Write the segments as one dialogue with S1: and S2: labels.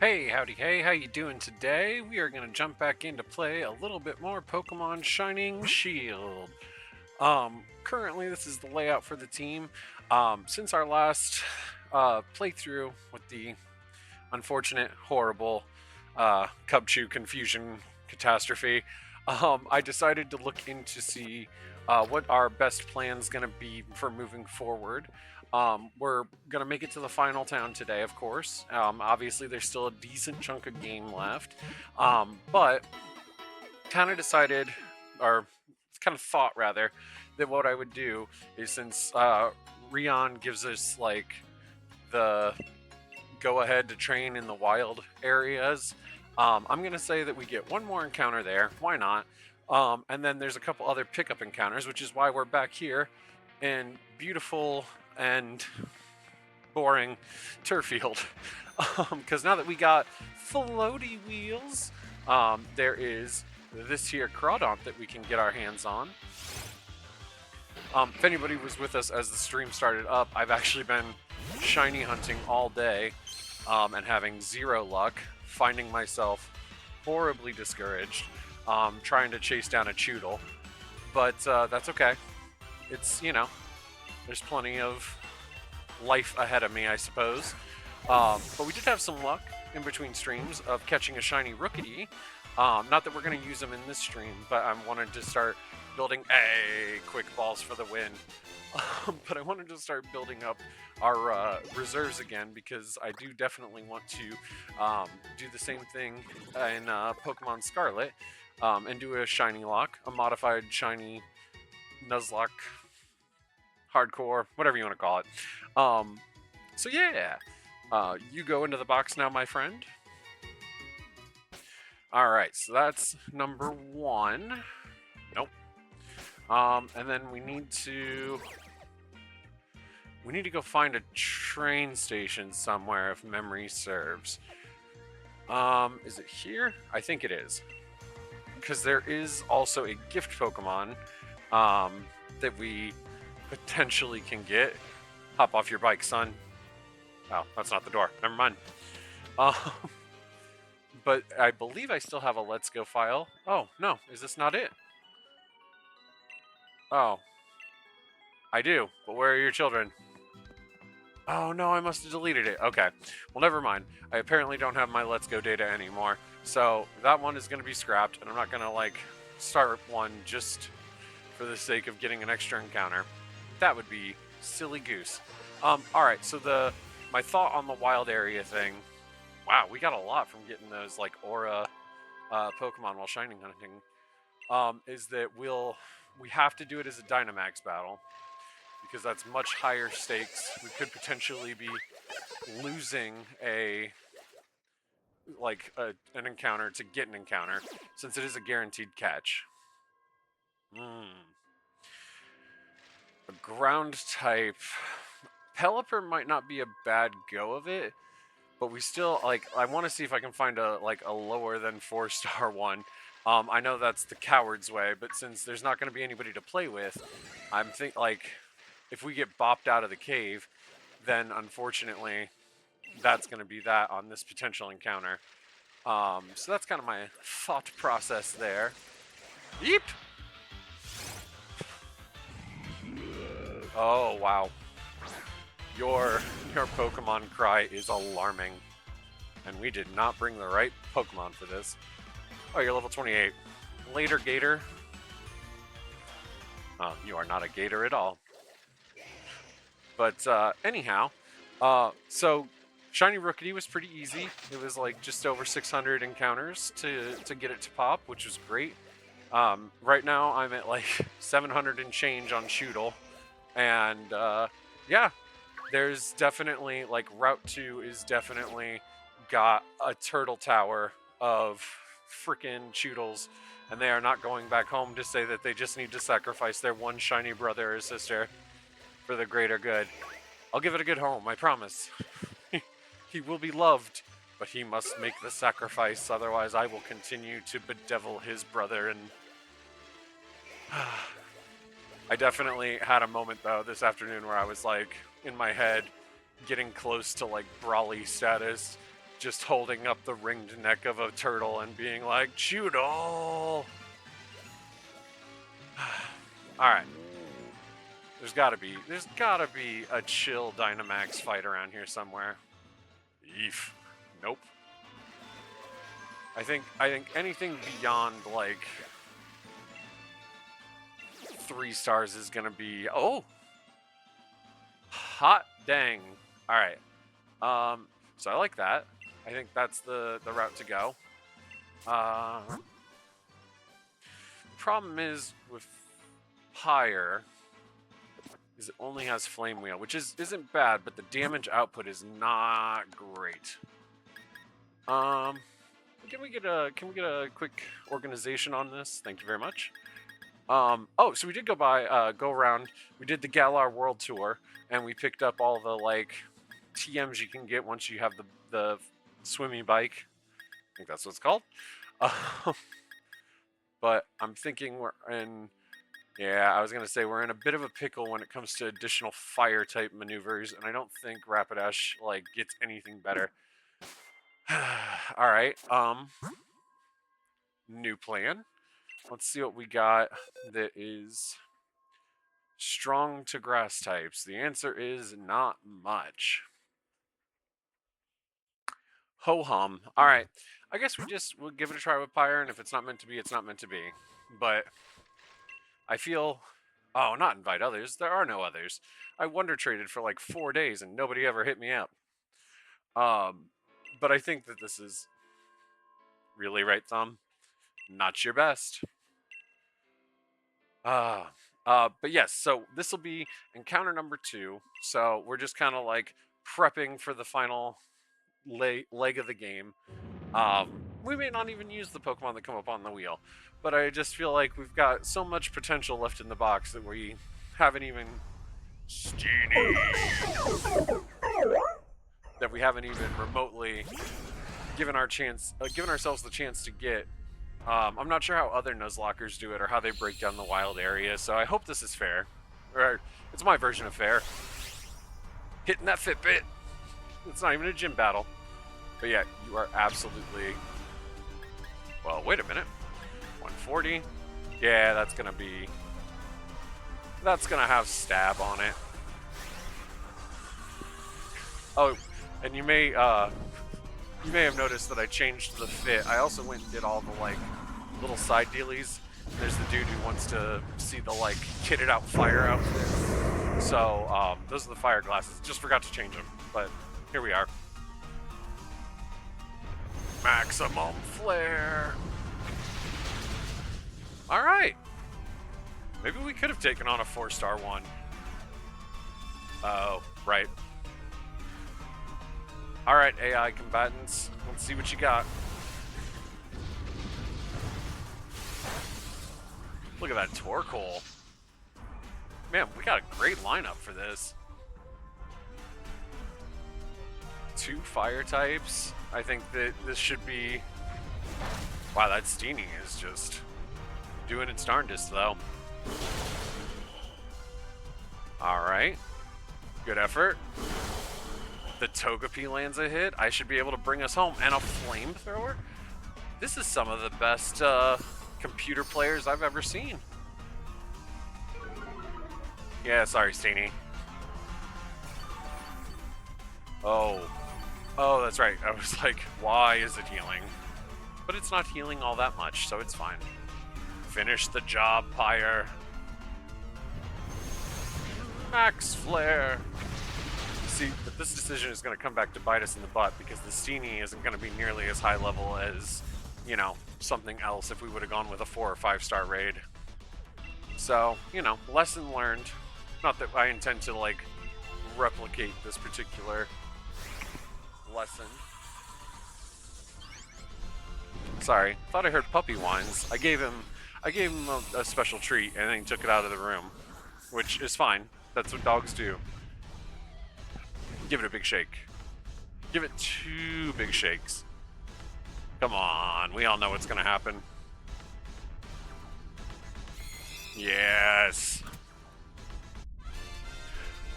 S1: Hey, howdy, hey, how you doing today? We are going to jump back into play a little bit more Pokemon Shining Shield. Currently this is the layout for the team. Since our last playthrough with the unfortunate, horrible Cubchoo confusion catastrophe, I decided to look into see what our best plan's going to be for moving forward. We're going to make it to the final town today, of course. Obviously, there's still a decent chunk of game left. But kind of decided, or kind of thought rather, that what I would do is since Rion gives us like the go ahead to train in the wild areas, I'm going to say that we get one more encounter there. Why not? And then there's a couple other pickup encounters, which is why we're back here in beautiful and boring Turfield. Because now that we got floaty wheels, there is this here Crawdont that we can get our hands on. If anybody was with us as the stream started up, I've actually been shiny hunting all day and having zero luck, finding myself horribly discouraged, trying to chase down a Choodle. But that's okay. It's, there's plenty of life ahead of me, I suppose. But we did have some luck in between streams of catching a shiny Rookity. Not that we're going to use them in this stream, but I wanted to start building quick balls for the win. But I wanted to start building up our reserves again because I do definitely want to do the same thing in Pokemon Scarlet and do a Shiny-locke, a modified shiny Nuzlocke hardcore, whatever you want to call it. So yeah, you go into the box now, my friend. All right, so that's number one. Nope. And then we need to go find a train station somewhere if memory serves. Is it here? I think it is. Because there is also a gift Pokemon that we potentially can get. Hop off your bike, son. Oh, that's not the door. Never mind. But I believe I still have a Let's Go file. Oh, no. Is this not it? Oh. I do. But where are your children? Oh, no. I must have deleted it. Okay. Well, never mind. I apparently don't have my Let's Go data anymore. So that one is going to be scrapped. And I'm not going to, start one just for the sake of getting an extra encounter. That would be silly goose. Alright, so my thought on the wild area thing. Wow, we got a lot from getting those aura Pokemon while shining hunting. Is that we have to do it as a Dynamax battle because that's much higher stakes. We could potentially be losing an encounter to get an encounter since it is a guaranteed catch. A ground type. Pelipper might not be a bad go of it, but we still, I want to see if I can find a lower than 4-star one. I know that's the coward's way, but since there's not going to be anybody to play with, I'm if we get bopped out of the cave, then unfortunately, that's going to be that on this potential encounter. So that's kind of my thought process there. Yeep! Oh, wow. Your Pokemon cry is alarming. And we did not bring the right Pokemon for this. Oh, you're level 28. Later, Gator. Oh, you are not a Gator at all. But anyhow, so Shiny Rookity was pretty easy. It was just over 600 encounters to get it to pop, which was great. Right now I'm at 700 and change on Choodle. And yeah, there's definitely Route 2 is definitely got a turtle tower of freaking Choodles, and they are not going back home to say that they just need to sacrifice their one shiny brother or sister for the greater good. I'll give it a good home, I promise. He will be loved, but he must make the sacrifice, otherwise I will continue to bedevil his brother. And I definitely had a moment though this afternoon where I was in my head getting close to Brawly status, just holding up the ringed neck of a turtle and being like, shoot all. Alright. There's gotta be a chill Dynamax fight around here somewhere. Eef. Nope. I think anything beyond like 3 stars is gonna be hot dang. Alright. So I like that. I think that's the route to go. Problem is with Pyre is it only has Flame Wheel, which isn't bad, but the damage output is not great. Can we get a quick organization on this? Thank you very much. So we did go around. We did the Galar World Tour, and we picked up all the like TMs you can get once you have the swimmy bike. I think that's what it's called. But I'm thinking we're in. Yeah, I was gonna say we're in a bit of a pickle when it comes to additional fire type maneuvers, and I don't think Rapidash like gets anything better. All right. New plan. Let's see what we got that is strong to grass types. The answer is not much. Ho-hum. All right. I guess we'll give it a try with Pyre, and if it's not meant to be, it's not meant to be. But I feel... Oh, not invite others. There are no others. I wonder traded for like 4 days, and nobody ever hit me up. But I think that this is... Really, right, Thumb? Not your best. But yes, so this will be encounter number 2. So we're just kind of like prepping for the final leg of the game. We may not even use the Pokemon that come up on the wheel, but I just feel like we've got so much potential left in the box that we haven't even remotely given ourselves the chance to get. I'm not sure how other Nuzlockers do it or how they break down the wild area, so I hope this is fair. Or it's my version of fair. Hitting that Fitbit. It's not even a gym battle. But yeah, you are absolutely... Well, wait a minute. 140. Yeah, that's gonna have stab on it. Oh, and you may have noticed that I changed the fit. I also went and did all the like little side dealies. There's the dude who wants to see the like kitted out fire outfit. So those are the fire glasses. Just forgot to change them, but here we are. Maximum flare. All right. Maybe we could have taken on a 4-star one. Oh, right. All right, AI combatants. Let's see what you got. Look at that Torkoal. Man, we got a great lineup for this. 2 fire types. I think that this should be... Wow, that Steenie is just doing its darndest, though. Alright. Good effort. The Togepi lands a hit. I should be able to bring us home. And a flamethrower? This is some of the best computer players I've ever seen. Yeah, sorry, Steenie. Oh, that's right. I was like, why is it healing? But it's not healing all that much, so it's fine. Finish the job, Pyre. Max Flare. See, but this decision is going to come back to bite us in the butt because the Steenie isn't going to be nearly as high level as, you know, something else if we would have gone with a 4 or 5-star raid. So, you know, lesson learned. Not that I intend to, like, replicate this particular lesson. Sorry, thought I heard puppy whines. I gave him a special treat and then he took it out of the room, which is fine. That's what dogs do. Give it a big shake. Give it 2 big shakes. Come on, we all know what's gonna happen. Yes.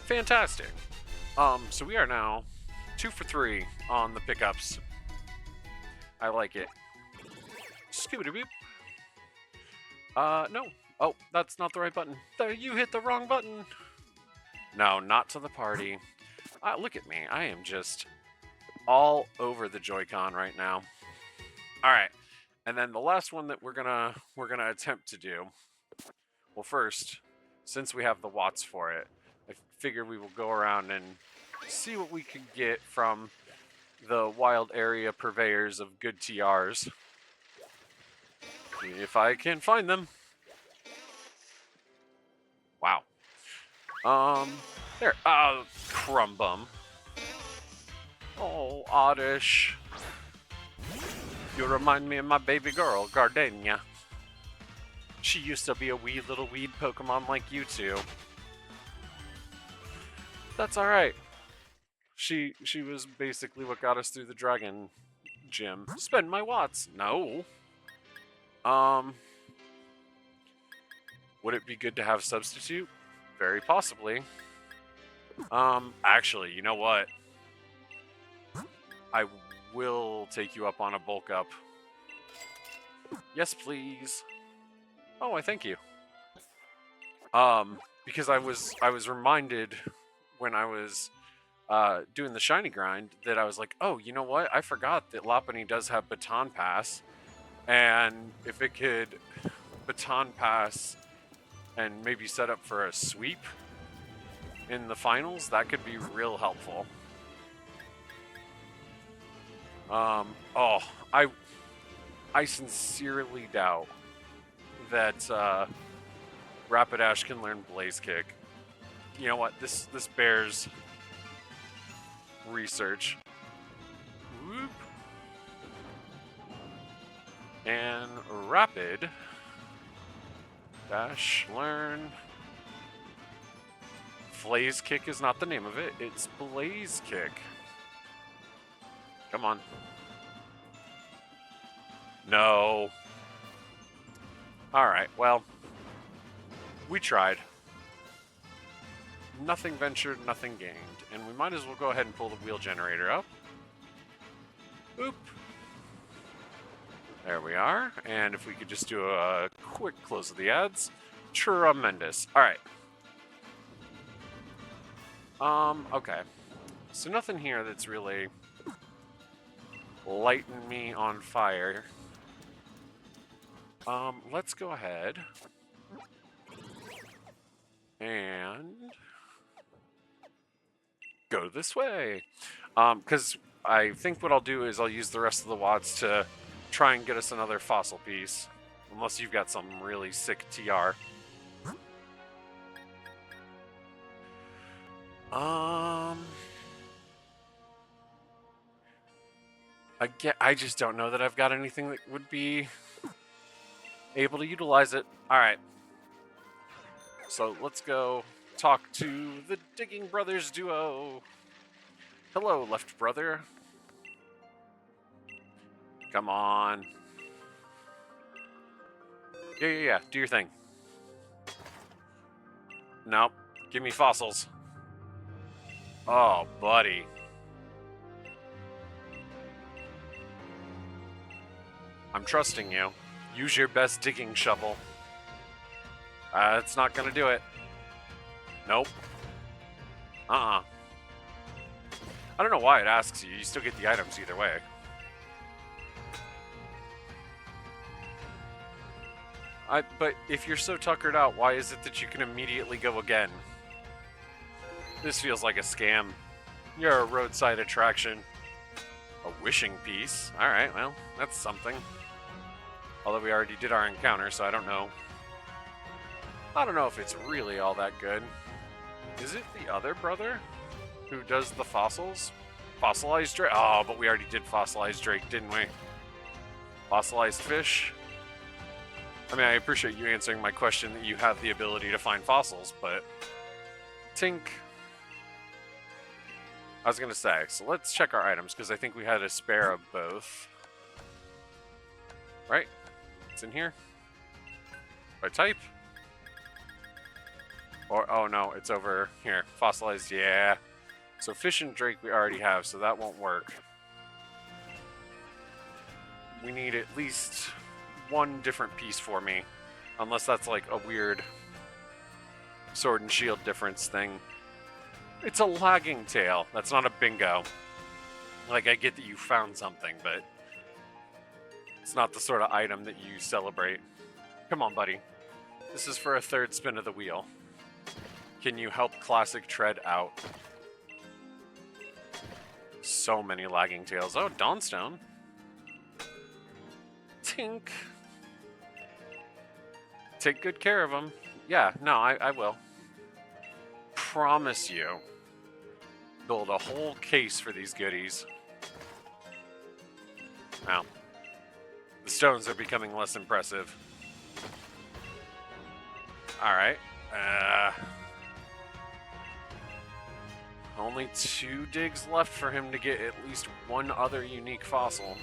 S1: Fantastic. So we are now 2 for 3 on the pickups. I like it. Scooby-Doo. No. Oh, that's not the right button. There, you hit the wrong button. No, not to the party. Look at me. I am just all over the Joy-Con right now. All right, and then the last one that we're gonna attempt to do. Well, first, since we have the watts for it, I figure we will go around and see what we could get from the wild area purveyors of good TRs. If I can find them. Wow. There. Crumbum. Oh, Oddish. You remind me of my baby girl, Gardenia. She used to be a wee little weed Pokemon like you two. That's alright. She was basically what got us through the Dragon Gym. Spend my watts. No. Would it be good to have substitute? Very possibly. Actually, you know what? I will take you up on a bulk up. Yes, please. Oh, I thank you. Because I was reminded when I was doing the shiny grind that I was like, oh, you know what? I forgot that Lopunny does have Baton Pass, and if it could Baton Pass and maybe set up for a sweep in the finals, that could be real helpful. Oh, I sincerely doubt that Rapidash can learn Blaze Kick. You know what? This bears research. Whoop. And Rapid Dash learn. Blaze Kick is not the name of it. It's Blaze Kick. Come on. No. Alright, well, we tried. Nothing ventured, nothing gained. And we might as well go ahead and pull the wheel generator up. Oop. There we are. And if we could just do a quick close of the ads. Tremendous. Alright. Okay. So nothing here that's really lighting me on fire. Let's go ahead and go this way. Because I think what I'll do is I'll use the rest of the watts to try and get us another fossil piece. Unless you've got some really sick TR. Again, I just don't know that I've got anything that would be able to utilize it. Alright. So let's go talk to the Digging Brothers duo. Hello, left brother. Come on. Yeah. Do your thing. Nope. Give me fossils. Oh, buddy. I'm trusting you. Use your best digging shovel. It's not gonna do it. Nope. I don't know why it asks you. You still get the items either way. But if you're so tuckered out, why is it that you can immediately go again? This feels like a scam. You're a roadside attraction. A wishing piece. Alright, well, that's something. Although we already did our encounter, so I don't know. I don't know if it's really all that good. Is it the other brother who does the fossils? Fossilized Drake? Oh, but we already did Fossilized Drake, didn't we? Fossilized Fish? I mean, I appreciate you answering my question that you have the ability to find fossils, but... Tink. I was gonna say, so let's check our items, because I think we had a spare of both. Right? It's in here. By type? Or, oh no, it's over here. Fossilized, yeah. So Fish and Drake we already have, so that won't work. we need at least one different piece for me. Unless that's like a weird sword and shield difference thing. It's a lagging tail. That's not a bingo. Like, I get that you found something, but it's not the sort of item that you celebrate. Come on, buddy. This is for a third spin of the wheel. Can you help Classic Tread out? So many lagging tails. Oh, Dawnstone. Tink. Take good care of them. Yeah, no, I will. Promise you. Build a whole case for these goodies. Now, the stones are becoming less impressive. Alright. Only 2 digs left for him to get at least one other unique fossil.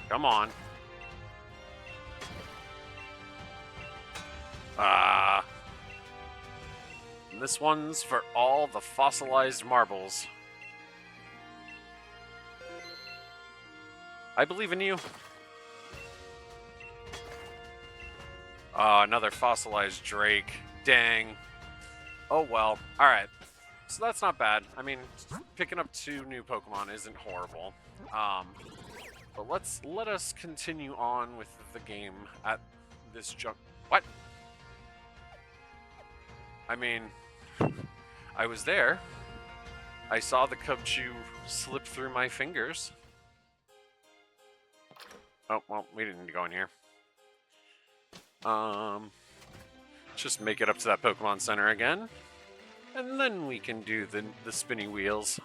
S1: Come on. And this one's for all the fossilized marbles. I believe in you. Another fossilized Drake. Dang. Oh well. Alright. So that's not bad. I mean, picking up 2 new Pokemon isn't horrible. But let us continue on with the game at this What? I mean, I was there. I saw the Cubchoo slip through my fingers. Oh, well, we didn't need to go in here. Just make it up to that Pokemon Center again. And then we can do the spinny wheels.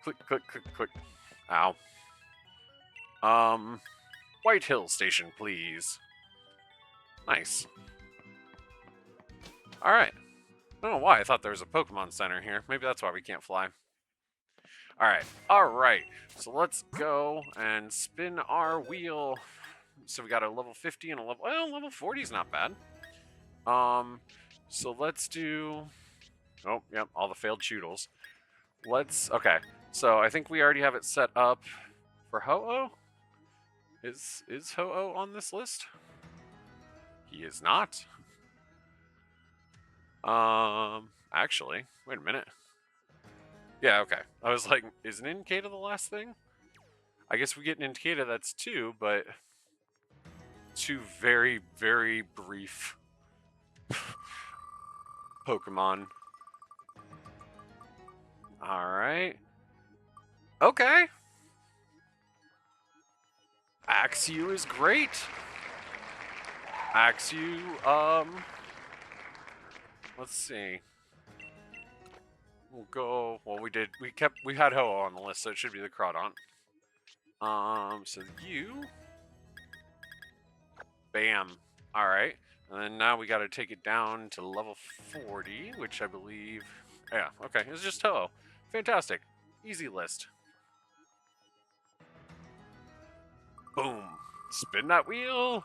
S1: Click, click, click, click. Ow. White Hill Station, please. Nice. Alright. I don't know why I thought there was a Pokemon Center here. Maybe that's why we can't fly. Alright. So let's go and spin our wheel. So we got a level 50 and a level... Well, level 40 is not bad. So let's do... Oh, yep, all the failed Choodles. Okay, so I think we already have it set up for Ho-Oh? Is Ho-Oh on this list? He is not. Actually, wait a minute. Yeah, okay. I was like, is an Incada the last thing? I guess we get an Incada, that's 2, but 2 very, very brief Pokemon. Alright. Okay. Axew is great. Axew, let's see. We'll go, well, we had Ho-Oh on the list, so it should be the Crawdaunt. So you. Bam. Alright. And then now we gotta take it down to level 40, which I believe... Yeah, okay. It's just Ho-Oh. Fantastic. Easy list. Boom. Spin that wheel.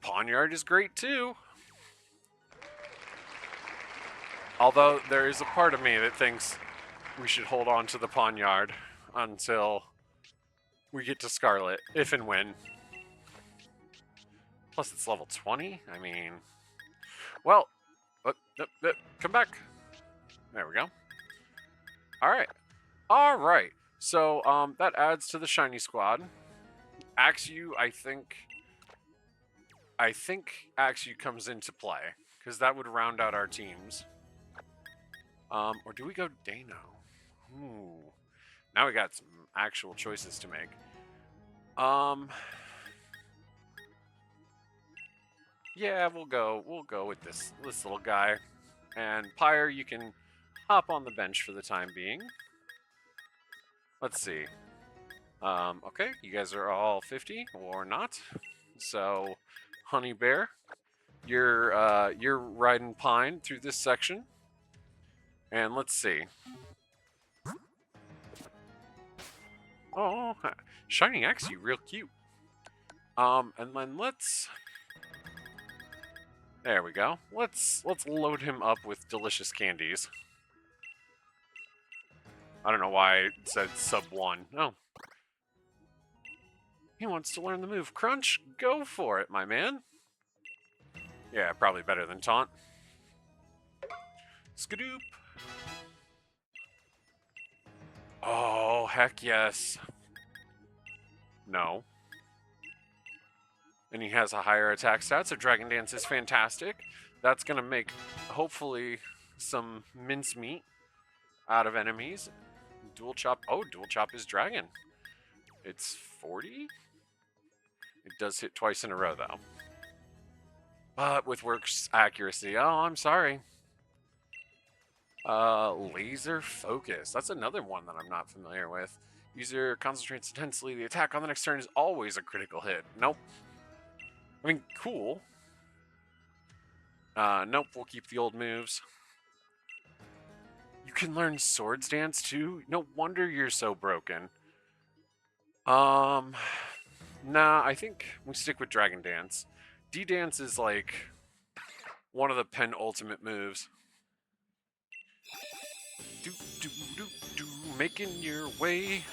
S1: Pawnyard is great too. Although there is a part of me that thinks we should hold on to the Pawnyard until we get to Scarlet, if and when. Plus it's level 20. I mean, well, come back. There we go. All right. So that adds to the shiny squad. Axew, I think Axew comes into play because that would round out our teams. Or do we go Dano? Ooh. Now we got some actual choices to make. Yeah, we'll go with this little guy. And Pyre, you can hop on the bench for the time being. Let's see. Okay, you guys are all 50 or not. So, Honey Bear, you're riding Pine through this section. And let's see. Oh, Shiny Axew, real cute. And then let's There we go. Let's load him up with delicious candies. I don't know why it said sub 1. Oh. He wants to learn the move. Crunch, go for it, my man. Yeah, probably better than Taunt. Skadoop. Oh, heck yes. No. And he has a higher attack stat, so Dragon Dance is fantastic. That's going to make, hopefully, some mincemeat out of enemies. Dual Chop. Oh, Dual Chop is Dragon. It's 40? It does hit twice in a row, though. But with works accuracy. Oh, I'm sorry. Laser Focus. That's another one that I'm not familiar with. User concentrates intensely. The attack on the next turn is always a critical hit. Nope. I mean, cool. Nope, we'll keep the old moves. You can learn Swords Dance too? No wonder you're so broken. Nah, I think we stick with Dragon Dance. D-Dance is like one of the penultimate moves. Making your way.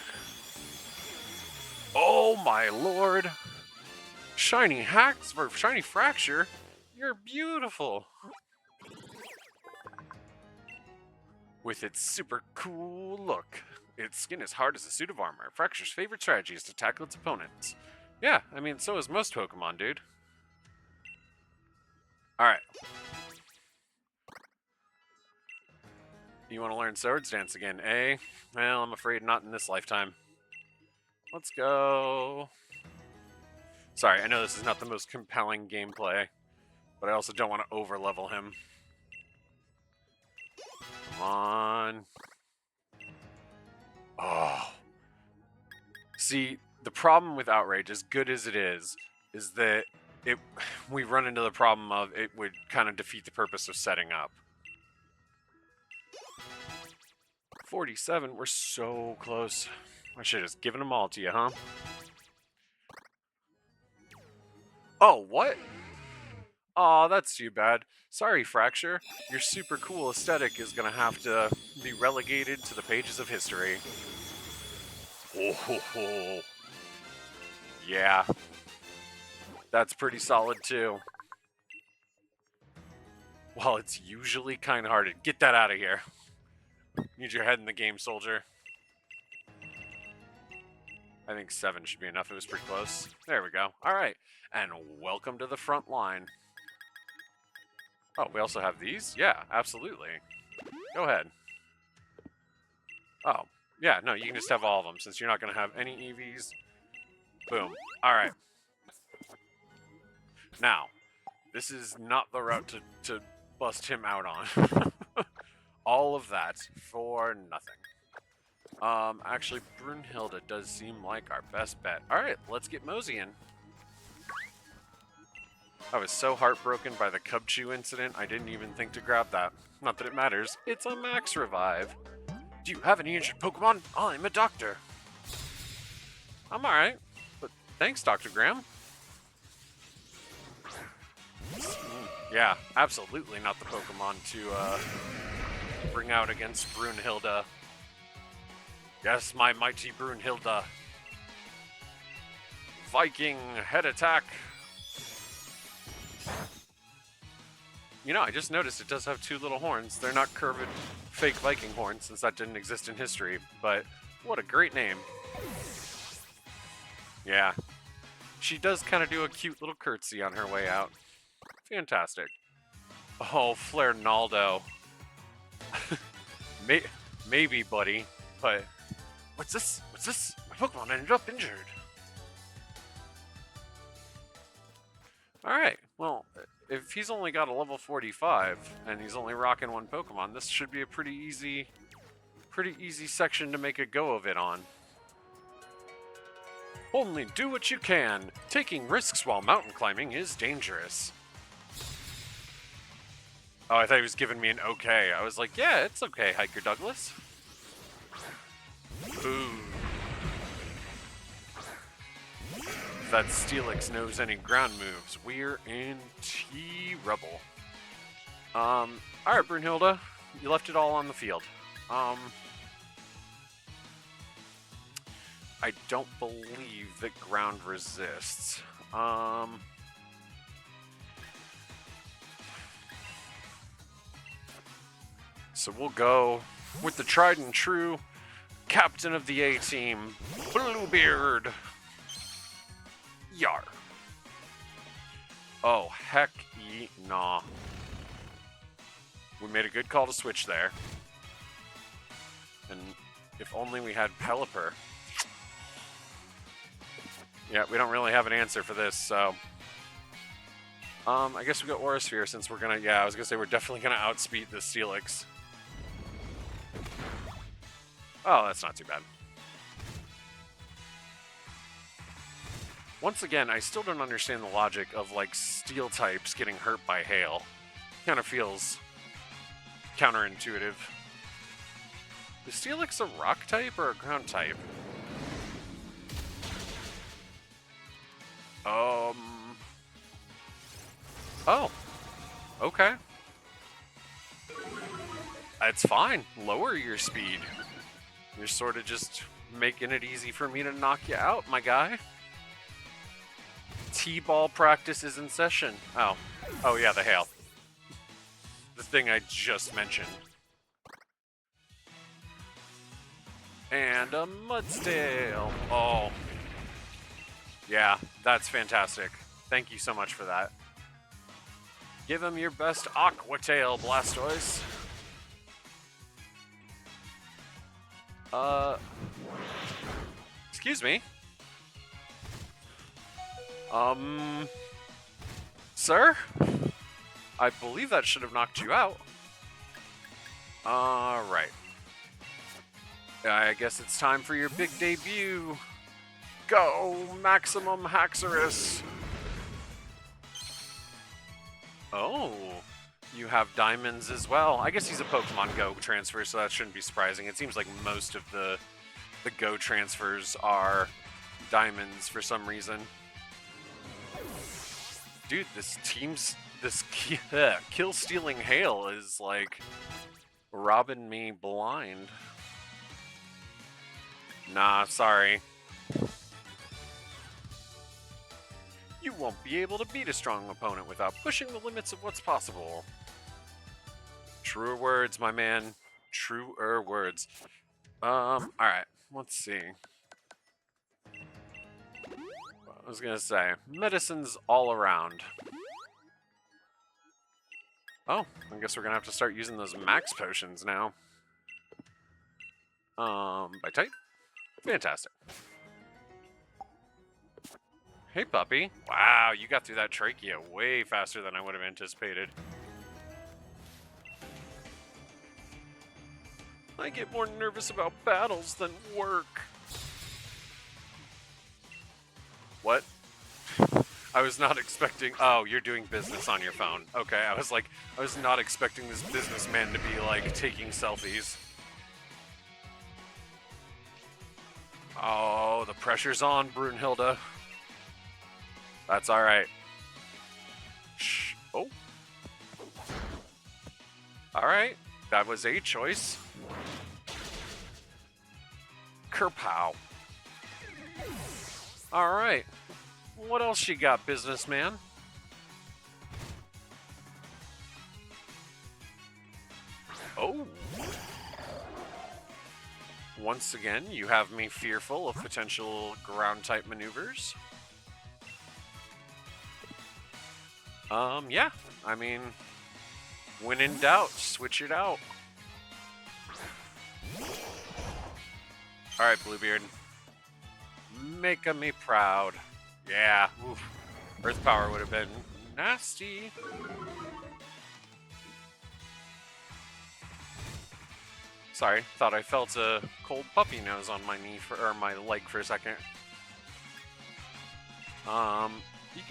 S1: Oh my lord. Shiny hacks or shiny fracture. You're beautiful. With its super cool look. Its skin is hard as a suit of armor. Fracture's favorite strategy is to tackle its opponents. Yeah, I mean, so is most Pokemon, dude. Alright. You want to learn Swords Dance again, eh? Well, I'm afraid not in this lifetime. Let's go. Sorry, I know this is not the most compelling gameplay, but I also don't want to over-level him. Come on. Oh. See, the problem with Outrage, as good as it is that we run into the problem of it would kind of defeat the purpose of setting up. 47, we're so close. I should have just given them all to you, huh? Oh, what? Aw, that's too bad. Sorry, Fracture. Your super cool aesthetic is gonna have to be relegated to the pages of history. Oh, ho, ho. Yeah. That's pretty solid, too. Well, it's usually kind-hearted. Get that out of here. Need your head in the game, soldier. I think 7 should be enough. It was pretty close. There we go. All right. And welcome to the front line. Oh, we also have these? Yeah, absolutely. Go ahead. Oh, yeah, no, you can just have all of them since you're not going to have any EVs. Boom. All right. Now, this is not the route to bust him out on. All of that for nothing. Actually, Brunhilde does seem like our best bet. All right, let's get moseying. I was so heartbroken by the Cubchoo incident, I didn't even think to grab that. Not that it matters. It's a max revive. Do you have any injured Pokemon? I'm a doctor. I'm alright, but thanks, Dr. Graham. Yeah, absolutely not the Pokemon to bring out against Brunhilde. Yes, my mighty Brunhilde. Viking head attack. You know, I just noticed it does have 2 little horns. They're not curved fake Viking horns, since that didn't exist in history, but what a great name. Yeah. She does kind of do a cute little curtsy on her way out. Fantastic. Oh, Flarenaldo. Maybe, buddy, but... What's this? What's this? My Pokemon ended up injured. Alright, well, if he's only got a level 45, and he's only rocking 1 Pokemon, this should be a pretty easy section to make a go of it on. Only do what you can. Taking risks while mountain climbing is dangerous. Oh, I thought he was giving me an okay. I was like, yeah, it's okay, Hiker Douglas. Ooh. believe that Steelix knows any ground moves. We're in T-Rubble. Alright, Brunhilde. You left it all on the field. I don't believe that ground resists. So we'll go with the tried and true captain of the A-team, Bluebeard. Yar. Oh, heck nah. We made a good call to switch there. And if only we had Pelipper. Yeah, we don't really have an answer for this, so... I guess we got Aurasphere since we're gonna... Yeah, I was gonna say we're definitely gonna outspeed this Steelix. Oh, that's not too bad. Once again, I still don't understand the logic of, like, steel types getting hurt by hail. Kind of feels counterintuitive. Is Steelix a rock type or a ground type? Oh. Okay. It's fine. Lower your speed. You're sort of just making it easy for me to knock you out, my guy. T-ball practice is in session. Oh. Oh, yeah, the hail. The thing I just mentioned. And a Mudsdale. Oh. Yeah, that's fantastic. Thank you so much for that. Give him your best Aqua Tail, Blastoise. Excuse me. Sir? I believe that should have knocked you out. Right. I guess it's time for your big debut. Go, Maximum Haxorus. Oh, you have diamonds as well. I guess he's a Pokemon Go transfer, so that shouldn't be surprising. It seems like most of the Go transfers are diamonds for some reason. Dude, this kill-stealing hail is, like, robbing me blind. Nah, sorry. You won't be able to beat a strong opponent without pushing the limits of what's possible. Truer words, my man. Truer words. Alright, let's see. I was gonna say, medicine's all around. Oh, I guess we're gonna have to start using those max potions now. By type? Fantastic. Hey, puppy. Wow, you got through that trachea way faster than I would have anticipated. I get more nervous about battles than work. What? I was not expecting... Oh, you're doing business on your phone. Okay, I was like, I was not expecting this businessman to be, like, taking selfies. Oh, the pressure's on, Brunhilde. That's alright. Shh. Oh. Alright. That was a choice. Kerpow. Alright. What else you got, businessman? Oh. Once again, you have me fearful of potential ground-type maneuvers. Yeah. I mean, when in doubt, switch it out. Alright, Bluebeard. Making me proud. Yeah. Oof. Earth Power would have been nasty. Sorry, thought I felt a cold puppy nose on my knee or my leg for a second. You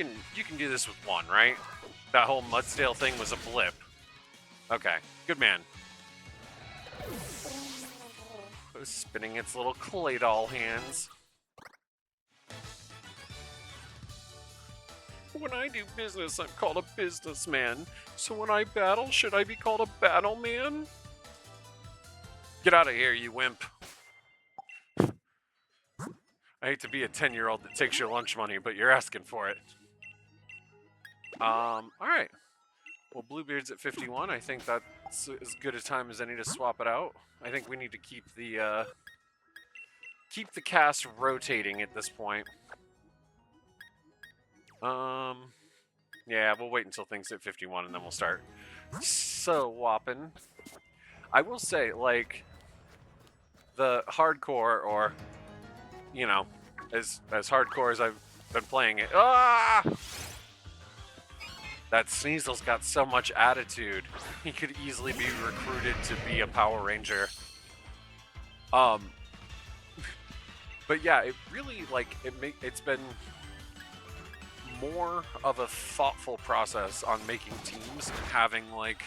S1: can do this with one, right? That whole Mudsdale thing was a blip. Okay, good man. Spinning its little clay doll hands. When I do business, I'm called a businessman. So when I battle, should I be called a battle man? Get out of here, you wimp. I hate to be a 10-year-old that takes your lunch money, but you're asking for it. Alright. Well, Bluebeard's at 51. I think that's as good a time as any to swap it out. I think we need to keep the cast rotating at this point. Yeah, we'll wait until things hit 51 and then we'll start. So whopping. I will say, like, the hardcore, or, you know, as hardcore as I've been playing it. Ah! That Sneasel's got so much attitude. He could easily be recruited to be a Power Ranger. But yeah, it really, like, it's been more of a thoughtful process on making teams and having, like,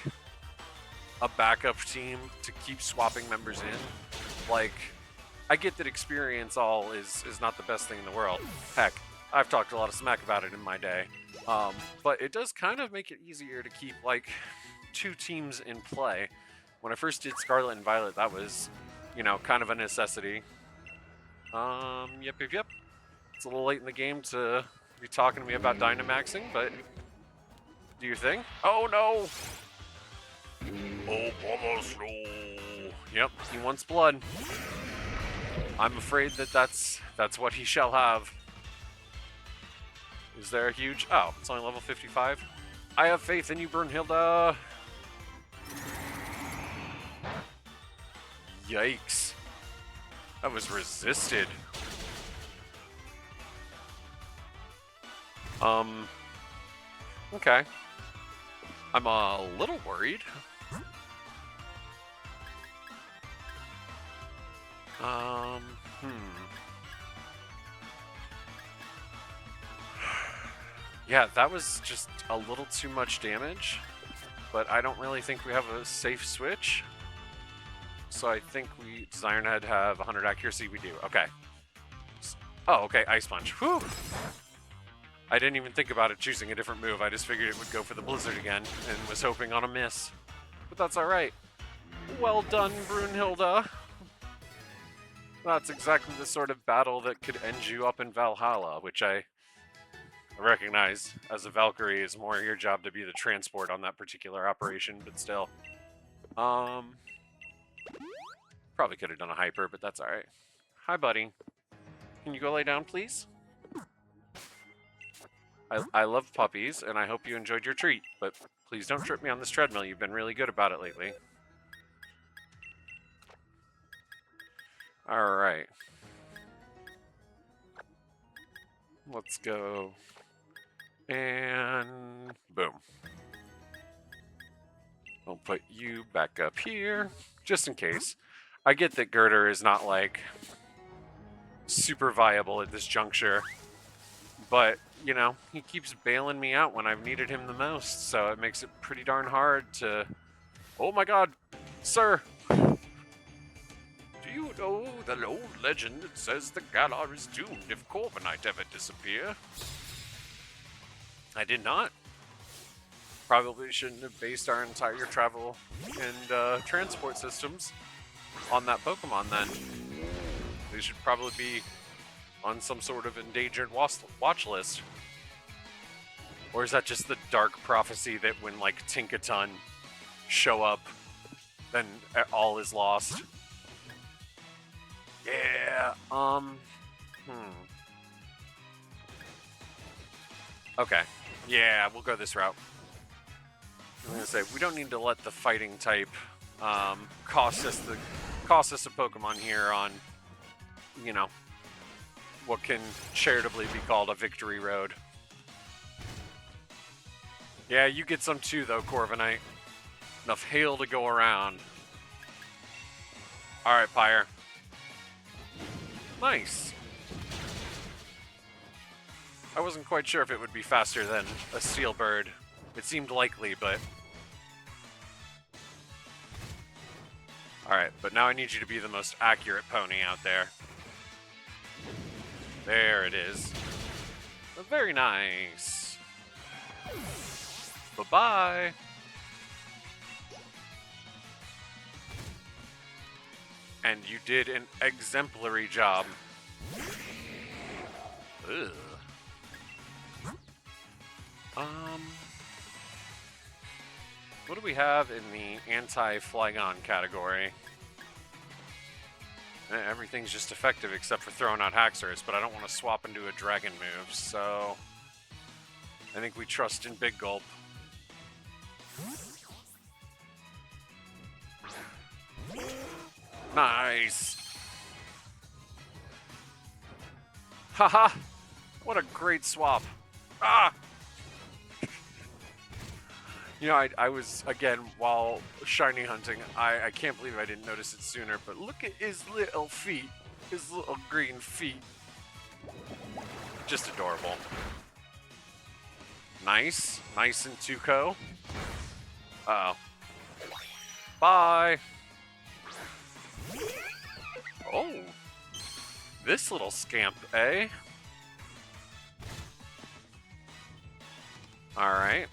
S1: a backup team to keep swapping members in. Like, I get that experience all is not the best thing in the world. Heck, I've talked a lot of smack about it in my day. But it does kind of make it easier to keep, like, 2 teams in play. When I first did Scarlet and Violet, that was, you know, kind of a necessity. Yep. It's a little late in the game to be talking to me about Dynamaxing, but do your thing. Oh, no! Oh, almost no. Yep, he wants blood. I'm afraid that's what he shall have. Is there a huge... Oh, it's only level 55. I have faith in you, Brunhilde. Yikes. That was resisted. Okay. I'm a little worried. Yeah, that was just a little too much damage, but I don't really think we have a safe switch. So I think does Ironhead have 100 accuracy? We do, okay. Oh, okay, Ice Punch, whew! I didn't even think about it choosing a different move, I just figured it would go for the Blizzard again, and was hoping on a miss. But that's alright. Well done, Brunhilde! That's exactly the sort of battle that could end you up in Valhalla, which I recognize as a Valkyrie is more your job to be the transport on that particular operation, but still. Probably could have done a hyper, but that's alright. Hi, buddy. Can you go lay down, please? I love puppies, and I hope you enjoyed your treat, but please don't trip me on this treadmill. You've been really good about it lately. Alright. Let's go. And boom. I'll put you back up here, just in case. I get that Girder is not, like, super viable at this juncture, but, you know, he keeps bailing me out when I've needed him the most, so it makes it pretty darn hard to... Oh my god, sir! Do you know the old legend that says the Galar is doomed if Corviknight ever disappear? I did not. Probably shouldn't have based our entire travel and transport systems on that Pokemon then. They should probably be on some sort of endangered watch list. Or is that just the dark prophecy that when, like, Tinkaton show up, then all is lost? Yeah, Okay. Yeah, we'll go this route. I'm gonna say we don't need to let the fighting type cost us a Pokemon here on, you know, what can charitably be called a victory road. Yeah, you get some too, though, Corviknight. Enough hail to go around. All right, Pyre. Nice. I wasn't quite sure if it would be faster than a Steel Bird. It seemed likely, but... Alright, but now I need you to be the most accurate pony out there. There it is. Very nice. Bye-bye. And you did an exemplary job. Ugh. What do we have in the anti-Flygon category? Everything's just effective except for throwing out Haxorus, but I don't want to swap into a dragon move, so I think we trust in Big Gulp. Nice! Haha! What a great swap! Ah! You know, I was, again, while shiny hunting, I can't believe I didn't notice it sooner, but look at his little feet. His little green feet. Just adorable. Nice. Nice and Tuco. Uh-oh. Bye! Oh! This little scamp, eh? Alright.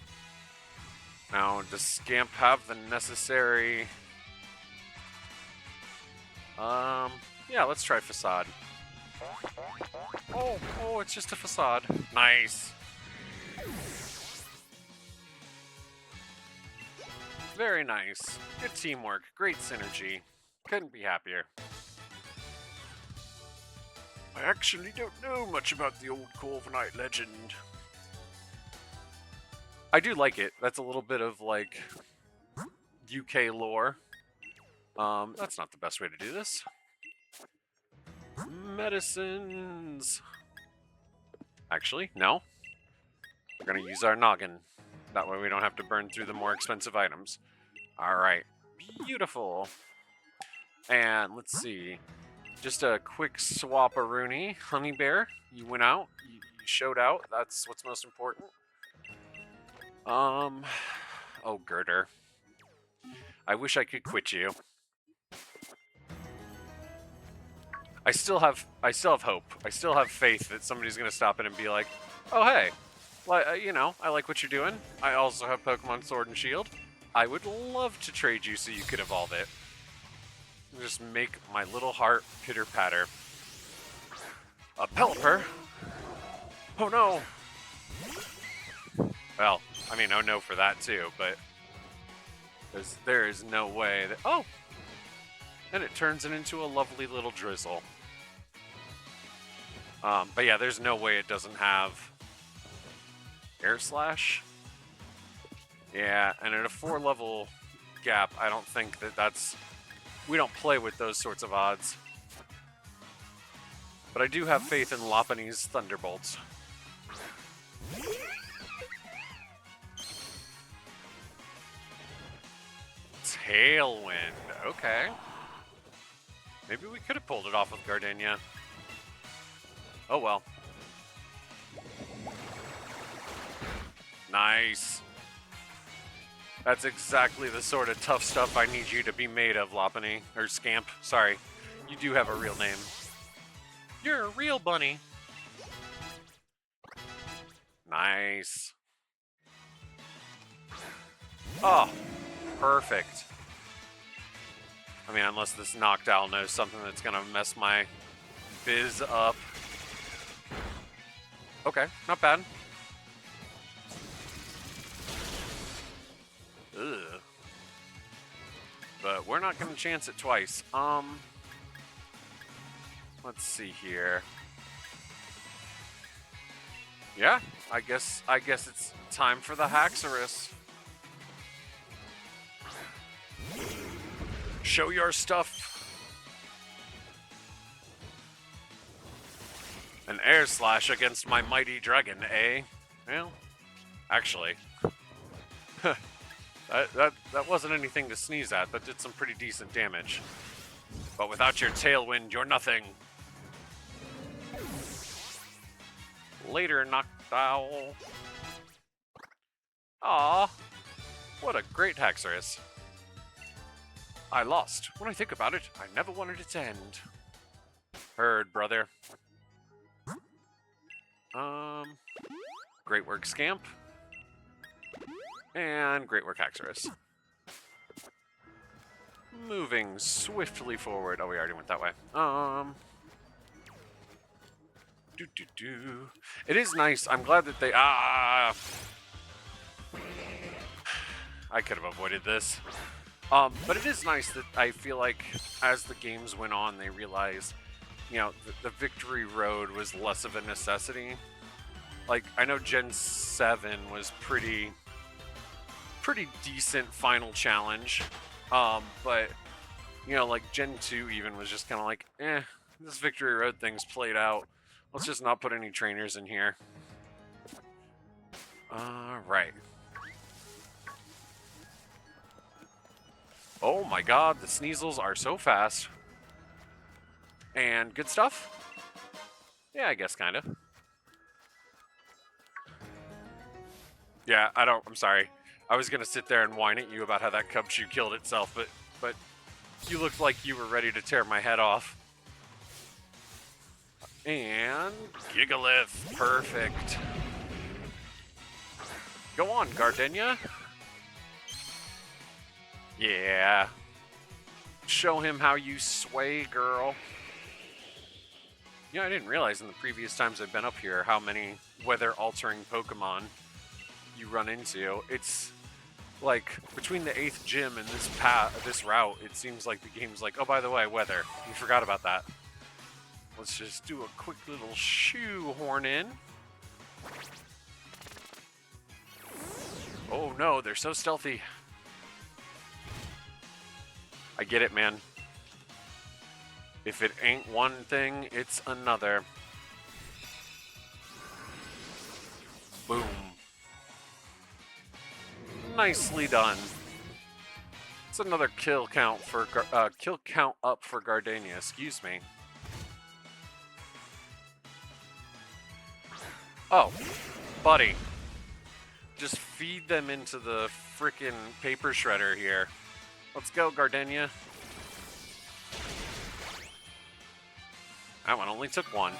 S1: Now, does Scamp have the necessary... yeah, let's try Facade. Oh, it's just a Facade. Nice. Very nice. Good teamwork. Great synergy. Couldn't be happier. I actually don't know much about the old Corviknight legend. I do like it. That's a little bit of, like, UK lore. That's not the best way to do this. Medicines! Actually, no. We're gonna use our noggin. That way we don't have to burn through the more expensive items. Alright. Beautiful. And, let's see. Just a quick swap-a-rooney. Honey Bear, you went out. You showed out. That's what's most important. Oh, Girder. I wish I could quit you. I still have hope. I still have faith that somebody's gonna stop it and be like, oh, hey, well, you know, I like what you're doing. I also have Pokemon Sword and Shield. I would love to trade you so you could evolve it. Just make my little heart pitter-patter. A Pelipper? Oh, no. Well, I mean, oh no for that too, but there is no way that... Oh! And it turns it into a lovely little drizzle. But yeah, there's no way it doesn't have Air Slash. Yeah, and at a 4-level gap, I don't think that's... We don't play with those sorts of odds. But I do have faith in Lopunny's Thunderbolts. Tailwind. Okay. Maybe we could have pulled it off with Gardenia. Oh well. Nice. That's exactly the sort of tough stuff I need you to be made of, Lopunny. Or Scamp. Sorry. You do have a real name. You're a real bunny. Nice. Oh, perfect. I mean, unless this Noctowl knows something that's gonna mess my biz up. Okay, not bad. Ugh. But we're not gonna chance it twice. Let's see here. Yeah, I guess it's time for the Haxorus. Show your stuff. An Air Slash against my mighty dragon, eh? Well, actually, that wasn't anything to sneeze at. That did some pretty decent damage. But without your Tailwind, you're nothing. Later, Noctowl. Aw, what a great Haxorus. I lost. When I think about it, I never wanted it to end. Heard, brother. Great work, Scamp. And great work, Haxorus. Moving swiftly forward. Oh, we already went that way. It is nice. I'm glad that they... I could have avoided this. But it is nice that I feel like as the games went on, they realized, you know, the victory road was less of a necessity. Like, I know Gen 7 was pretty decent final challenge. But, you know, like Gen 2 even was just kind of like, this victory road thing's played out. Let's just not put any trainers in here. Alright. Oh my god, the Sneasels are so fast. And good stuff? Yeah, I guess kind of. Yeah, I'm sorry. I was gonna sit there and whine at you about how that Cubchoo killed itself, but you looked like you were ready to tear my head off. And Gigalith, perfect. Go on, Gardenia. Yeah. Show him how you sway, girl. You know, I didn't realize in the previous times I've been up here how many weather-altering Pokemon you run into. It's like between the 8th gym and this route, it seems like the game's like, oh, by the way, weather. You forgot about that. Let's just do a quick little shoehorn in. Oh no, they're so stealthy. I get it, man. If it ain't one thing, it's another. Boom. Nicely done. It's another kill count up for Gardenia. Excuse me. Oh, buddy. Just feed them into the frickin' paper shredder here. Let's go, Gardenia. That one only took one.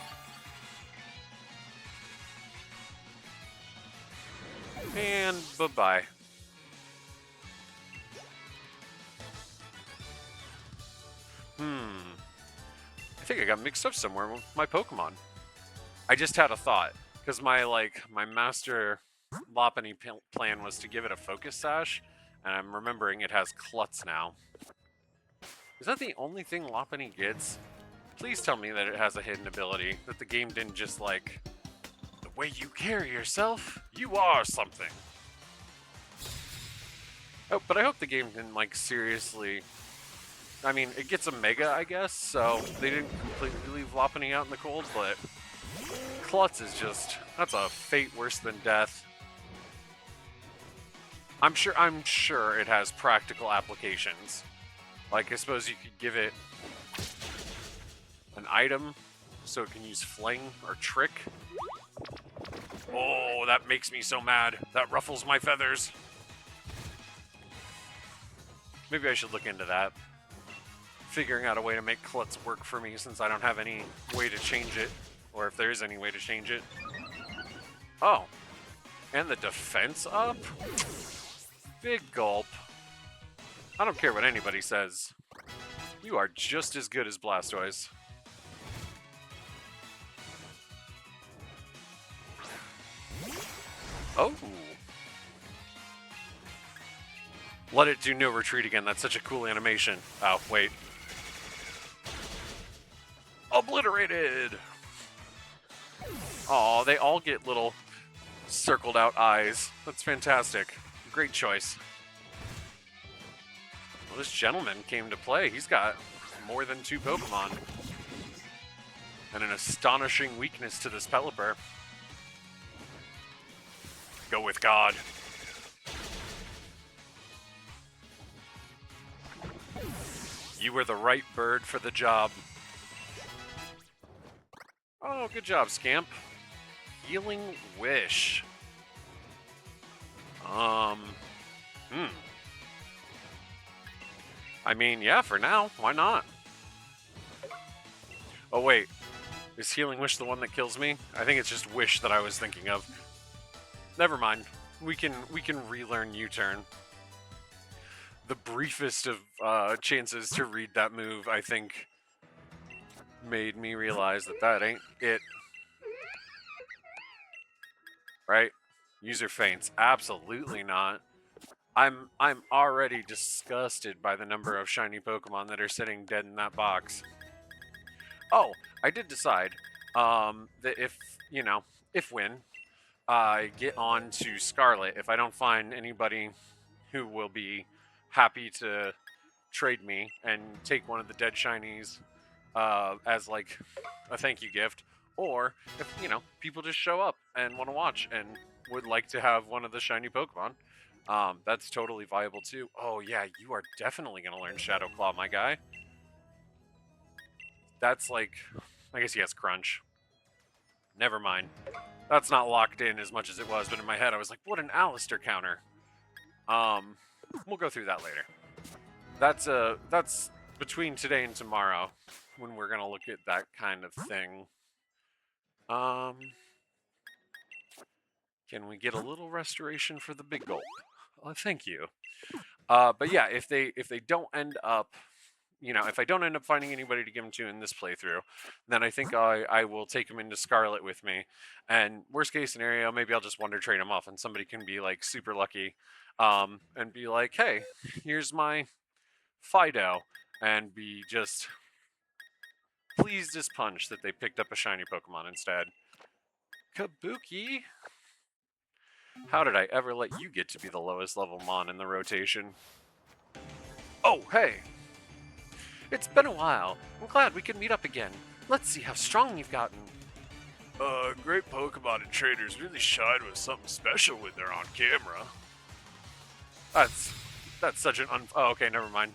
S1: And bye-bye. I think I got mixed up somewhere with my Pokemon. I just had a thought. Because my master Lopunny plan was to give it a focus sash, and I'm remembering it has Klutz now. Is that the only thing Lopunny gets? Please tell me that it has a hidden ability, that the game didn't just like, the way you carry yourself, you are something. Oh, but I hope the game didn't like seriously... I mean, it gets a Mega, I guess, so they didn't completely leave Lopunny out in the cold, but... Klutz is just, that's a fate worse than death. I'm sure it has practical applications. Like, I suppose you could give it an item so it can use Fling or Trick. Oh, that makes me so mad. That ruffles my feathers. Maybe I should look into that. Figuring out a way to make Klutz work for me since I don't have any way to change it. Or if there is any way to change it. Oh. And the defense up? Big gulp. I don't care what anybody says. You are just as good as Blastoise. Oh. Let it do no retreat again. That's such a cool animation. Oh, wait. Obliterated! Aw, they all get little circled out eyes. That's fantastic. Great choice. Well, this gentleman came to play. He's got more than 2 Pokemon. And an astonishing weakness to this Pelipper. Go with God. You were the right bird for the job. Oh, good job, Scamp. Healing Wish. I mean, yeah, for now. Why not? Oh, wait. Is Healing Wish the one that kills me? I think it's just Wish that I was thinking of. Never mind. we can relearn U-turn. The briefest of chances to read that move, I think, made me realize that that ain't it. Right? User faints. Absolutely not. I'm already disgusted by the number of shiny Pokemon that are sitting dead in that box. Oh, I did decide that if when I get on to Scarlet, if I don't find anybody who will be happy to trade me and take one of the dead shinies as like a thank you gift, or if people just show up and want to watch and would like to have one of the shiny Pokemon, that's totally viable too. Oh yeah, you are definitely gonna learn Shadow Claw, my guy. That's like, I guess he has Crunch. Never mind. That's not locked in as much as it was, but in my head I was like, what an Alistair counter. We'll go through that later. That's between today and tomorrow when we're gonna look at that kind of thing. Can we get a little restoration for the big gulp? Thank you. But yeah, if they don't end up, if I don't end up finding anybody to give them to in this playthrough, then I think I will take them into Scarlet with me. And worst case scenario, maybe I'll just wonder trade them off, and somebody can be like super lucky, and be like, hey, here's my Fido, and be just pleased as punch that they picked up a shiny Pokemon instead. Kabuki? How did I ever let you get to be the lowest level Mon in the rotation? Oh, hey! It's been a while. I'm glad we could meet up again. Let's see how strong you've gotten. Great Pokemon and traders really shine with something special when they're on camera. That's such an oh, okay, never mind.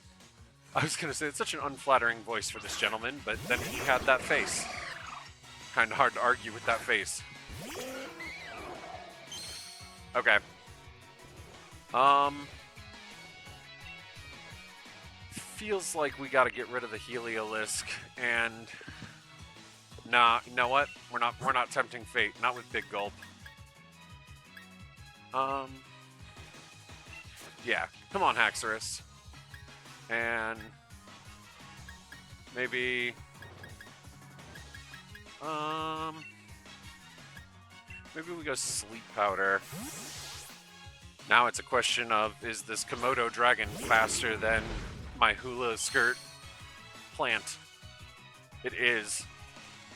S1: I was gonna say, it's such an unflattering voice for this gentleman, but then he had that face. Kinda hard to argue with that face. Okay. Feels like we gotta get rid of the Heliolisk, and nah, you know what? We're not tempting fate, not with Big Gulp. Yeah, come on, Haxorus. And maybe maybe we go Sleep Powder. Now it's a question of, is this Komodo dragon faster than my hula skirt plant? It is.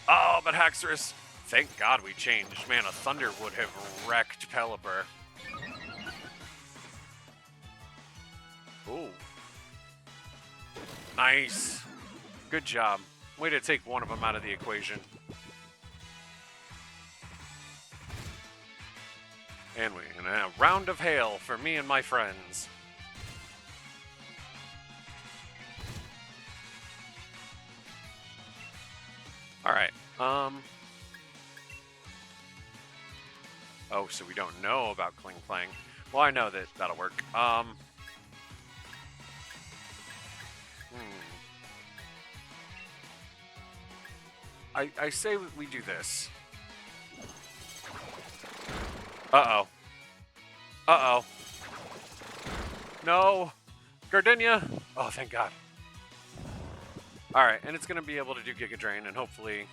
S1: Oh, but Haxorus, thank God we changed. Man, a Thunder would have wrecked Pelipper. Ooh. Nice. Good job. Way to take one of them out of the equation. And a round of hail for me and my friends. Alright, oh, so we don't know about Kling Klang. Well, I know that that'll work. I say we do this. Uh-oh. Uh-oh. No! Gardenia! Oh, thank God. Alright, and it's going to be able to do Giga Drain and hopefully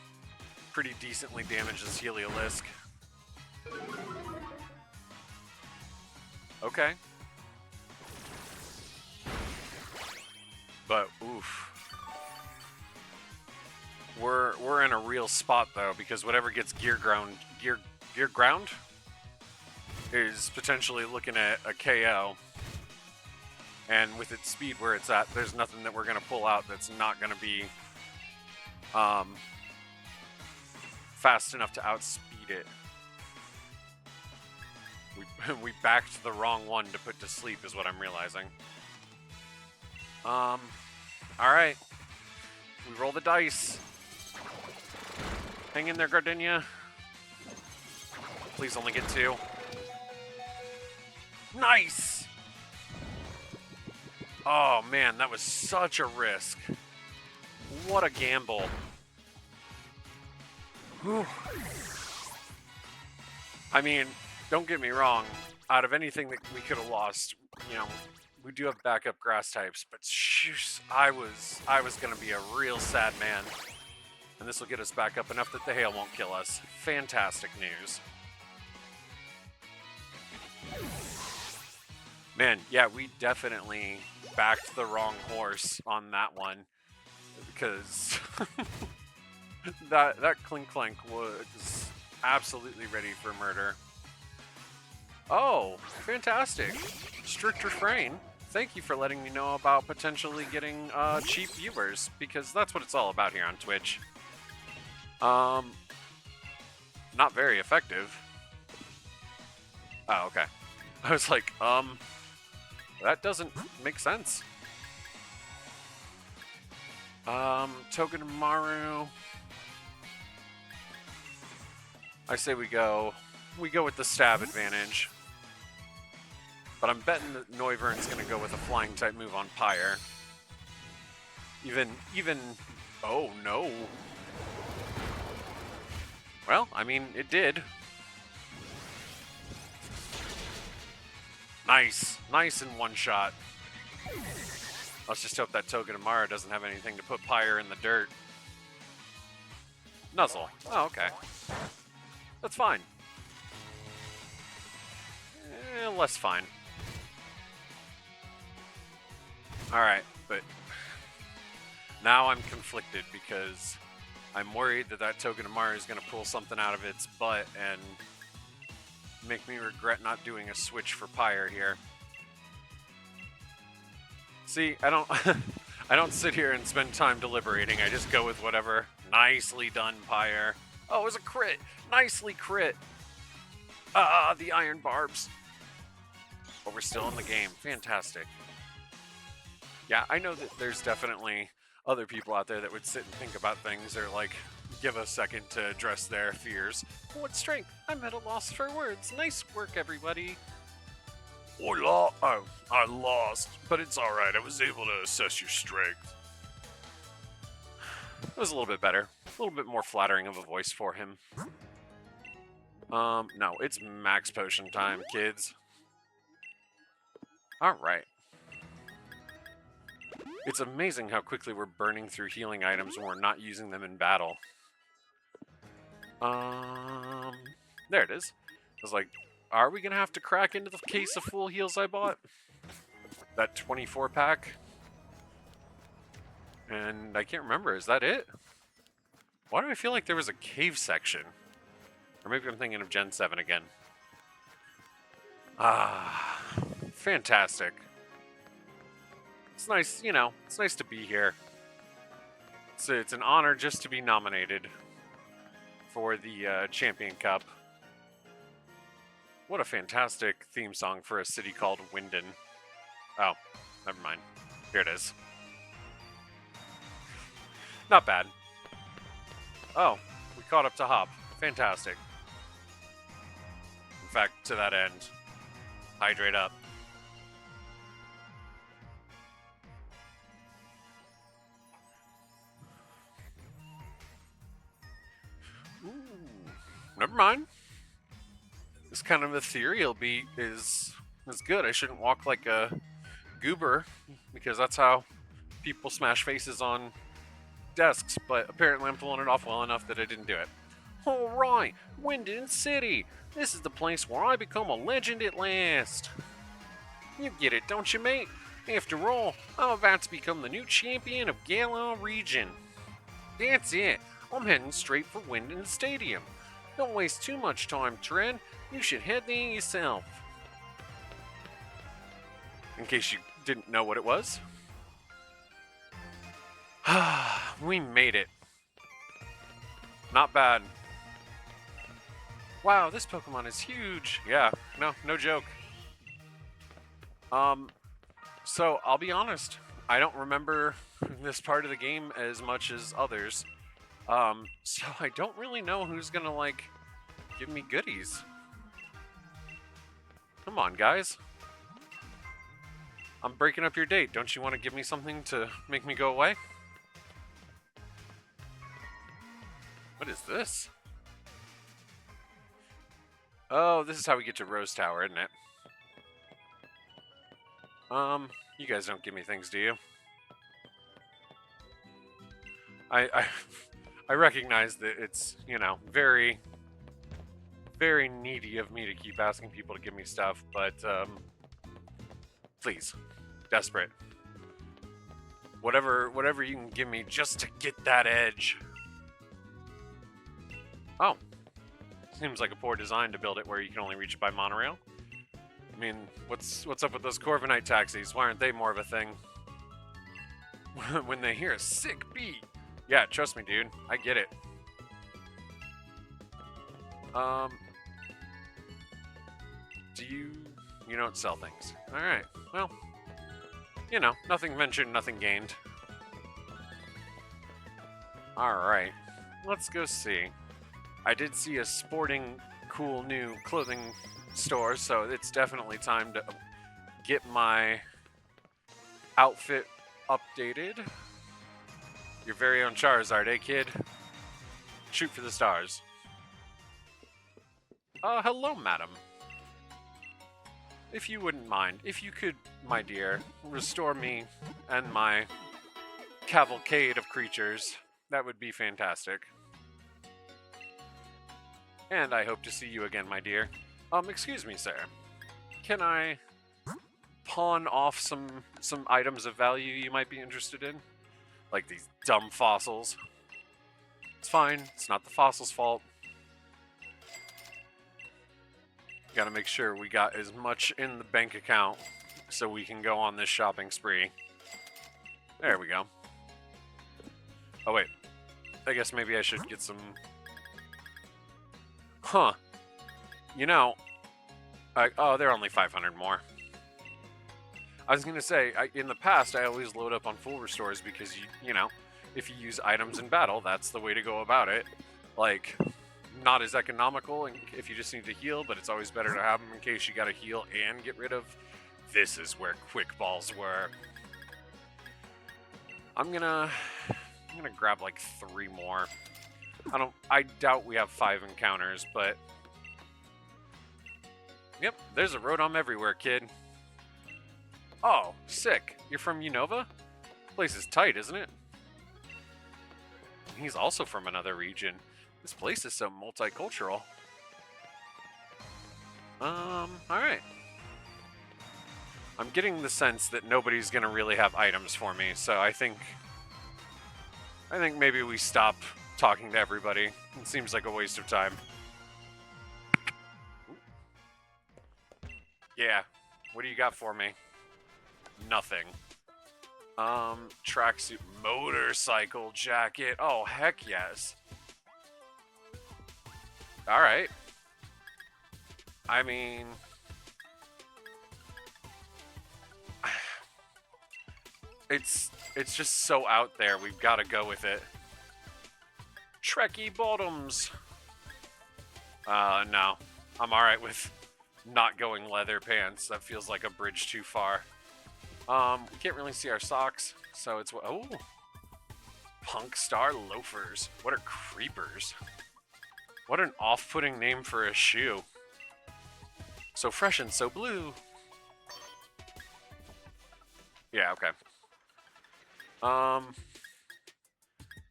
S1: pretty decently damage this Heliolisk. Okay. But, oof. We're in a real spot, though, because whatever gets gear ground is potentially looking at a KO. And with its speed where it's at, there's nothing that we're going to pull out that's not going to be fast enough to outspeed it. We backed the wrong one to put to sleep is what I'm realizing. Alright. We roll the dice. Hang in there, Gardenia. Please only get 2. Nice! Oh man, that was such a risk. What a gamble. Whew. I mean, don't get me wrong, out of anything that we could have lost, you know, we do have backup grass types, but shoosh, I was gonna be a real sad man. And this will get us back up enough that the hail won't kill us. Fantastic news. Man, yeah, we definitely backed the wrong horse on that one. Because that Clink Clank was absolutely ready for murder. Oh, fantastic. Strict refrain. Thank you for letting me know about potentially getting cheap viewers, because that's what it's all about here on Twitch. Not very effective. Oh, okay. I was like, that doesn't make sense. Togedemaru. I say we go with the stab advantage. But I'm betting that Noivern's gonna go with a flying type move on Pyre. Even, oh no. Well, I mean, it did. Nice in one shot. Let's just hope that Togedemaru doesn't have anything to put Pyre in the dirt. Nuzzle. Oh, okay. That's fine. Less fine. Alright, but now I'm conflicted because I'm worried that Togedemaru is going to pull something out of its butt and make me regret not doing a switch for Pyre here. See, I don't I don't sit here and spend time deliberating. I just go with whatever. Nicely done, Pyre. Oh, it was a crit. Nicely crit. Ah, the iron barbs. But we're still in the game. Fantastic. Yeah, I know that there's definitely other people out there that would sit and think about things or, like, give a second to address their fears. What strength? I'm at a loss for words. Nice work, everybody. I lost, but it's alright. I was able to assess your strength. It was a little bit better. A little bit more flattering of a voice for him. No, it's max potion time, kids. Alright. It's amazing how quickly we're burning through healing items when we're not using them in battle. There it is. I was like, are we gonna have to crack into the case of full heals I bought? That 24 pack? And I can't remember, is that it? Why do I feel like there was a cave section? Or maybe I'm thinking of Gen 7 again. Ah, fantastic. It's nice, you know, it's nice to be here. It's an honor just to be nominated for the Champion Cup. What a fantastic theme song for a city called Winden. Oh, never mind. Here it is. Not bad. Oh, we caught up to Hop. Fantastic. In fact, to that end, hydrate up. Ooh, never mind. This kind of ethereal beat is good. I shouldn't walk like a goober, because that's how people smash faces on desks, but apparently I'm pulling it off well enough that I didn't do it. Alright, Winden City! This is the place where I become a legend at last! You get it, don't you, mate? After all, I'm about to become the new champion of Galar region. That's it, I'm heading straight for Winden Stadium. Don't waste too much time, Tren. You should head there yourself. In case you didn't know what it was. We made it. Not bad. Wow, this Pokemon is huge. Yeah, no joke. So I'll be honest. I don't remember this part of the game as much as others. So I don't really know who's gonna, like, give me goodies. Come on, guys. I'm breaking up your date. Don't you want to give me something to make me go away? What is this? Oh, this is how we get to Rose Tower, isn't it? You guys don't give me things, do you? I I recognize that it's, you know, very, very needy of me to keep asking people to give me stuff, but, please. Desperate. Whatever you can give me just to get that edge. Oh. Seems like a poor design to build it where you can only reach it by monorail. I mean, what's up with those Corviknight taxis? Why aren't they more of a thing? When they hear a sick beat. Yeah, trust me, dude. I get it. Do you don't sell things? Alright, well, you know, nothing ventured, nothing gained. Alright, let's go see. I did see a sporting, cool new clothing store, so it's definitely time to get my outfit updated. Your very own Charizard, eh, kid? Shoot for the stars. Hello, madam. If you wouldn't mind, if you could, my dear, restore me and my cavalcade of creatures, that would be fantastic. And I hope to see you again, my dear. Excuse me, sir. Can I pawn off some items of value you might be interested in? Like these dumb fossils. It's fine. It's not the fossil's fault. Gotta make sure we got as much in the bank account so we can go on this shopping spree. There we go. Oh, wait. I guess maybe I should get some... Huh. You know... oh, they're only 500 more. I was gonna say, in the past, I always load up on full restores because, you know, if you use items in battle, that's the way to go about it. Like... Not as economical if you just need to heal, but it's always better to have them in case you gotta heal and get rid of. This is where quick balls were. I'm gonna grab like 3 more. I doubt we have 5 encounters, but yep, there's a Rotom everywhere, kid. Oh, sick. You're from Unova? Place is tight, isn't it? He's also from another region. This place is so multicultural. Alright. I'm getting the sense that nobody's gonna really have items for me, so I think maybe we stop talking to everybody. It seems like a waste of time. Yeah. What do you got for me? Nothing. Tracksuit, motorcycle jacket. Oh, heck yes. Alright. I mean... It's just so out there. We've got to go with it. Trekkie bottoms. No. I'm alright with not going leather pants. That feels like a bridge too far. We can't really see our socks, so it's... Oh! Punk Star loafers. What are creepers? What an off-putting name for a shoe. So fresh and so blue. Yeah, okay.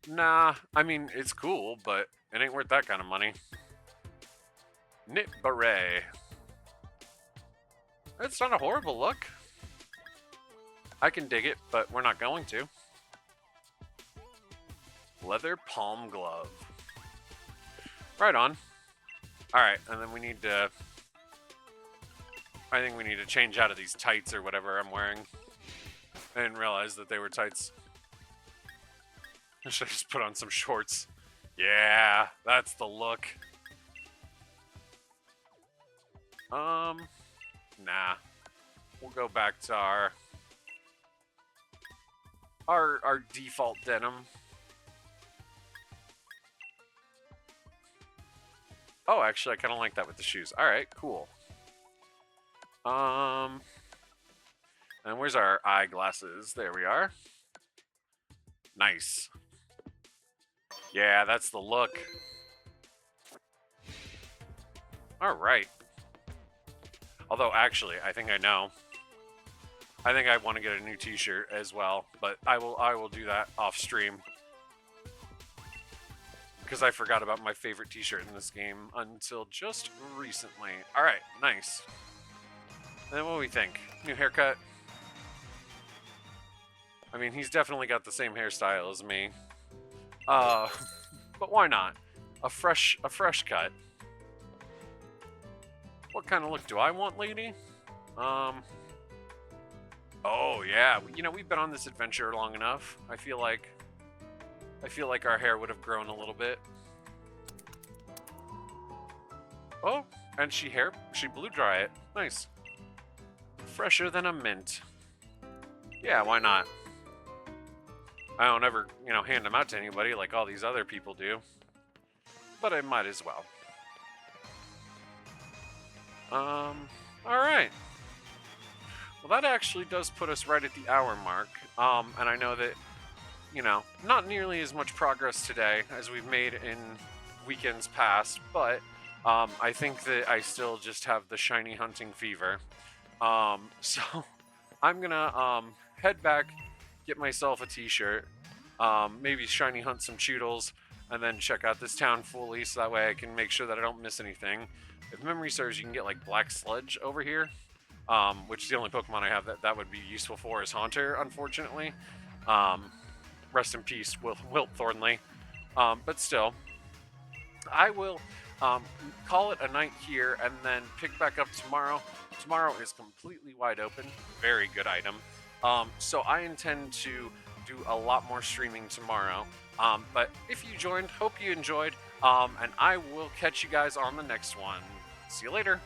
S1: Nah, I mean, it's cool, but it ain't worth that kind of money. Knit beret. It's not a horrible look. I can dig it, but we're not going to. Leather palm glove. Right on. Alright, and then we need to... I think we need to change out of these tights or whatever I'm wearing. I didn't realize that they were tights. I should just put on some shorts. Yeah, that's the look. Nah. We'll go back to our default denim. Oh, actually, I kind of like that with the shoes. All right, cool. And where's our eyeglasses? There we are. Nice. Yeah, that's the look. All right. Although, actually, I think I know. I think I want to get a new T-shirt as well, but I will do that off stream because I forgot about my favorite T-shirt in this game until just recently. All right, nice. And then what do we think? New haircut. I mean, he's definitely got the same hairstyle as me. But why not? A fresh cut. What kind of look do I want, lady? Oh yeah, you know, we've been on this adventure long enough. I feel like our hair would have grown a little bit. Oh, and she blew dry it. Nice. Fresher than a mint. Yeah, why not? I don't ever, you know, hand them out to anybody like all these other people do. But I might as well. Alright. Well, that actually does put us right at the hour mark. And I know that, you know, not nearly as much progress today as we've made in weekends past, but I think that I still just have the shiny hunting fever. So I'm gonna head back, get myself a t-shirt, maybe shiny hunt some choodles, and then check out this town fully so that way I can make sure that I don't miss anything. If memory serves, you can get like Black Sludge over here, which is the only Pokemon I have that would be useful for is Haunter, unfortunately. Rest in peace, Wilt Thornley. But still, I will call it a night here and then pick back up tomorrow. Tomorrow is completely wide open. Very good item. So I intend to do a lot more streaming tomorrow. But if you joined, hope you enjoyed. And I will catch you guys on the next one. See you later.